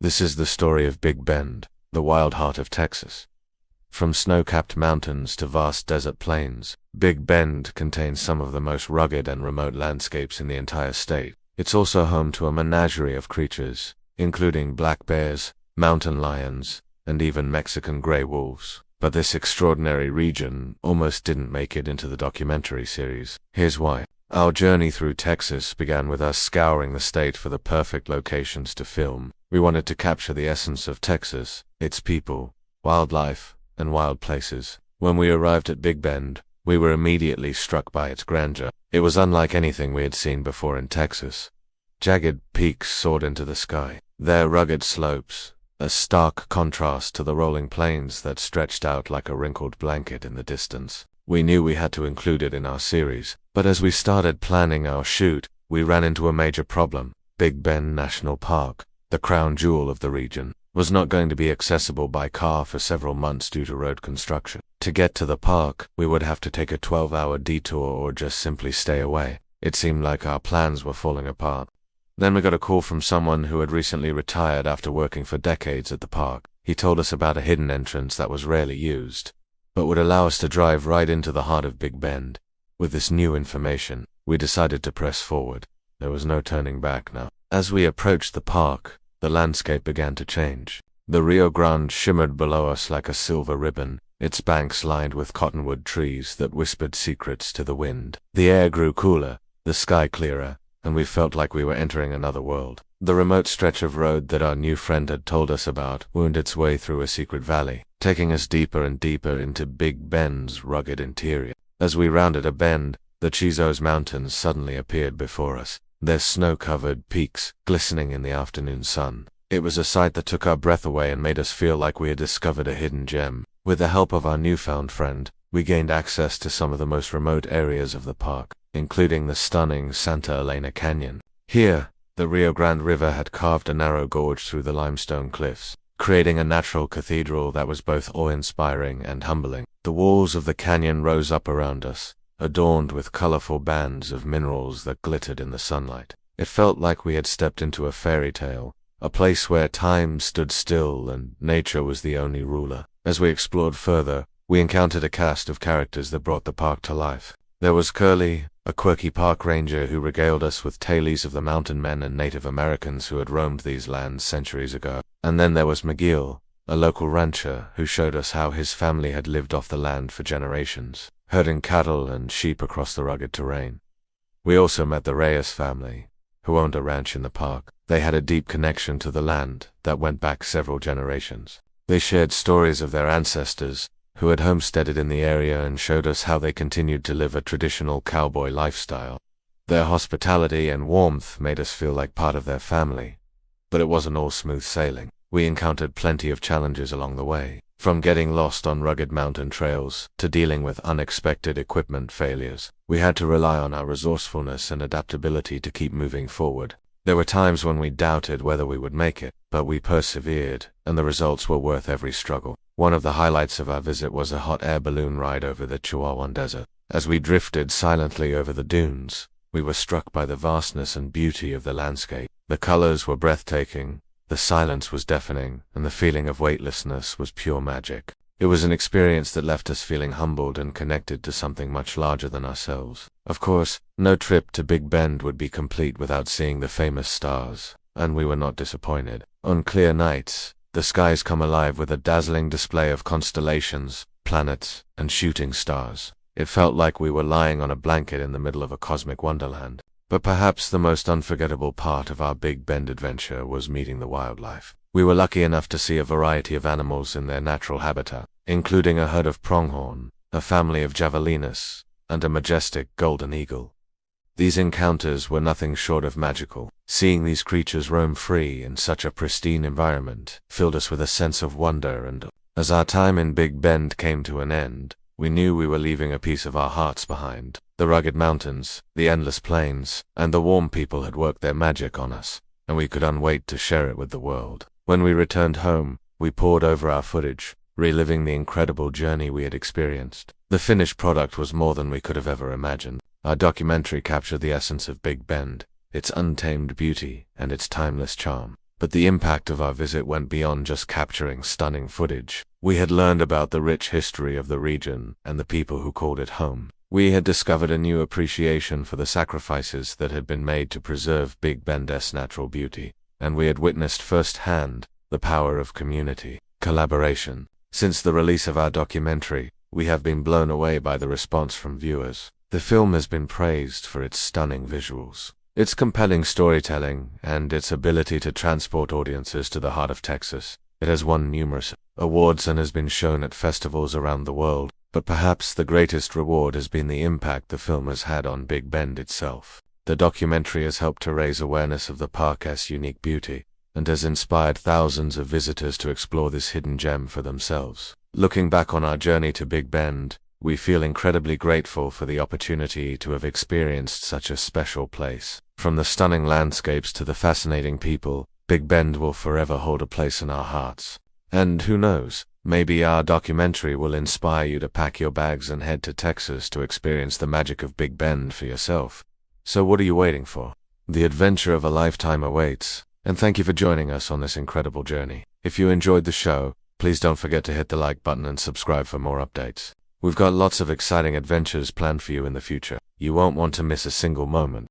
This is the story of Big Bend, the wild heart of Texas. From snow-capped mountains to vast desert plains, Big Bend contains some of the most rugged and remote landscapes in the entire state. It's also home to a menagerie of creatures, including black bears, mountain lions, and even Mexican gray wolves. But this extraordinary region almost didn't make it into the documentary series. Here's why. Our journey through Texas began with us scouring the state for the perfect locations to film. We wanted to capture the essence of Texas, its people, wildlife, and wild places. When we arrived at Big Bend, we were immediately struck by its grandeur. It was unlike anything we had seen before in Texas. Jagged peaks soared into the sky, their rugged slopes, a stark contrast to the rolling plains that stretched out like a wrinkled blanket in the distance. We knew we had to include it in our series, but as we started planning our shoot, we ran into a major problem. Big Bend National Park, the crown jewel of the region, was not going to be accessible by car for several months due to road construction. To get to the park, we would have to take a 12-hour detour or just simply stay away. It seemed like our plans were falling apart. Then we got a call from someone who had recently retired after working for decades at the park. He told us about a hidden entrance that was rarely used, but would allow us to drive right into the heart of Big Bend. With this new information, we decided to press forward. There was no turning back now. As we approached the park, the landscape began to change. The Rio Grande shimmered below us like a silver ribbon, its banks lined with cottonwood trees that whispered secrets to the wind. The air grew cooler, the sky clearer, and we felt like we were entering another world. The remote stretch of road that our new friend had told us about wound its way through a secret valley, taking us deeper and deeper into Big Bend's rugged interior. As we rounded a bend, the Chisos Mountains suddenly appeared before us, their snow-covered peaks glistening in the afternoon sun. It was a sight that took our breath away and made us feel like we had discovered a hidden gem. With the help of our newfound friend, we gained access to some of the most remote areas of the park, including the stunning Santa Elena Canyon. Here, the Rio Grande River had carved a narrow gorge through the limestone cliffs, creating a natural cathedral that was both awe-inspiring and humbling. The walls of the canyon rose up around us, adorned with colorful bands of minerals that glittered in the sunlight. It felt like we had stepped into a fairy tale, a place where time stood still and nature was the only ruler. As we explored further, we encountered a cast of characters that brought the park to life. There was Curly, a quirky park ranger who regaled us with tales of the mountain men and Native Americans who had roamed these lands centuries ago. And then there was McGill, a local rancher who showed us how his family had lived off the land for generations, herding cattle and sheep across the rugged terrain. We also met the Reyes family, who owned a ranch in the park. They had a deep connection to the land that went back several generations. They shared stories of their ancestors, who had homesteaded in the area, and showed us how they continued to live a traditional cowboy lifestyle. Their hospitality and warmth made us feel like part of their family. But it wasn't all smooth sailing. We encountered plenty of challenges along the way, from getting lost on rugged mountain trails to dealing with unexpected equipment failures. We had to rely on our resourcefulness and adaptability to keep moving forward. There were times when we doubted whether we would make it, but we persevered, and the results were worth every struggle. One of the highlights of our visit was a hot air balloon ride over the Chihuahuan Desert. As we drifted silently over the dunes, we were struck by the vastness and beauty of the landscape. The colors were breathtaking, the silence was deafening, and the feeling of weightlessness was pure magic. It was an experience that left us feeling humbled and connected to something much larger than ourselves. Of course, no trip to Big Bend would be complete without seeing the famous stars, and we were not disappointed. On clear nights, the skies come alive with a dazzling display of constellations, planets, and shooting stars. It felt like we were lying on a blanket in the middle of a cosmic wonderland. But perhaps the most unforgettable part of our Big Bend adventure was meeting the wildlife. We were lucky enough to see a variety of animals in their natural habitat, including a herd of pronghorn, a family of javelinas, and a majestic golden eagle. These encounters were nothing short of magical. Seeing these creatures roam free in such a pristine environment filled us with a sense of wonder, and as our time in Big Bend came to an end, we knew we were leaving a piece of our hearts behind. The rugged mountains, the endless plains, and the warm people had worked their magic on us, and we could unwait to share it with the world. When we returned home, we pored over our footage, reliving the incredible journey we had experienced. The finished product was more than we could have ever imagined. Our documentary captured the essence of Big Bend, its untamed beauty, and its timeless charm. But the impact of our visit went beyond just capturing stunning footage. We had learned about the rich history of the region and the people who called it home. We had discovered a new appreciation for the sacrifices that had been made to preserve Big Bend's natural beauty, and we had witnessed firsthand the power of community collaboration. Since the release of our documentary, we have been blown away by the response from viewers. The film has been praised for its stunning visuals, its compelling storytelling, and its ability to transport audiences to the heart of Texas. It has won numerous awards and has been shown at festivals around the world, but perhaps the greatest reward has been the impact the film has had on Big Bend itself. The documentary has helped to raise awareness of the park's unique beauty, and has inspired thousands of visitors to explore this hidden gem for themselves. Looking back on our journey to Big Bend, we feel incredibly grateful for the opportunity to have experienced such a special place. From the stunning landscapes to the fascinating people, Big Bend will forever hold a place in our hearts. And who knows, maybe our documentary will inspire you to pack your bags and head to Texas to experience the magic of Big Bend for yourself. So what are you waiting for? The adventure of a lifetime awaits, and thank you for joining us on this incredible journey. If you enjoyed the show, please don't forget to hit the like button and subscribe for more updates. We've got lots of exciting adventures planned for you in the future. You won't want to miss a single moment.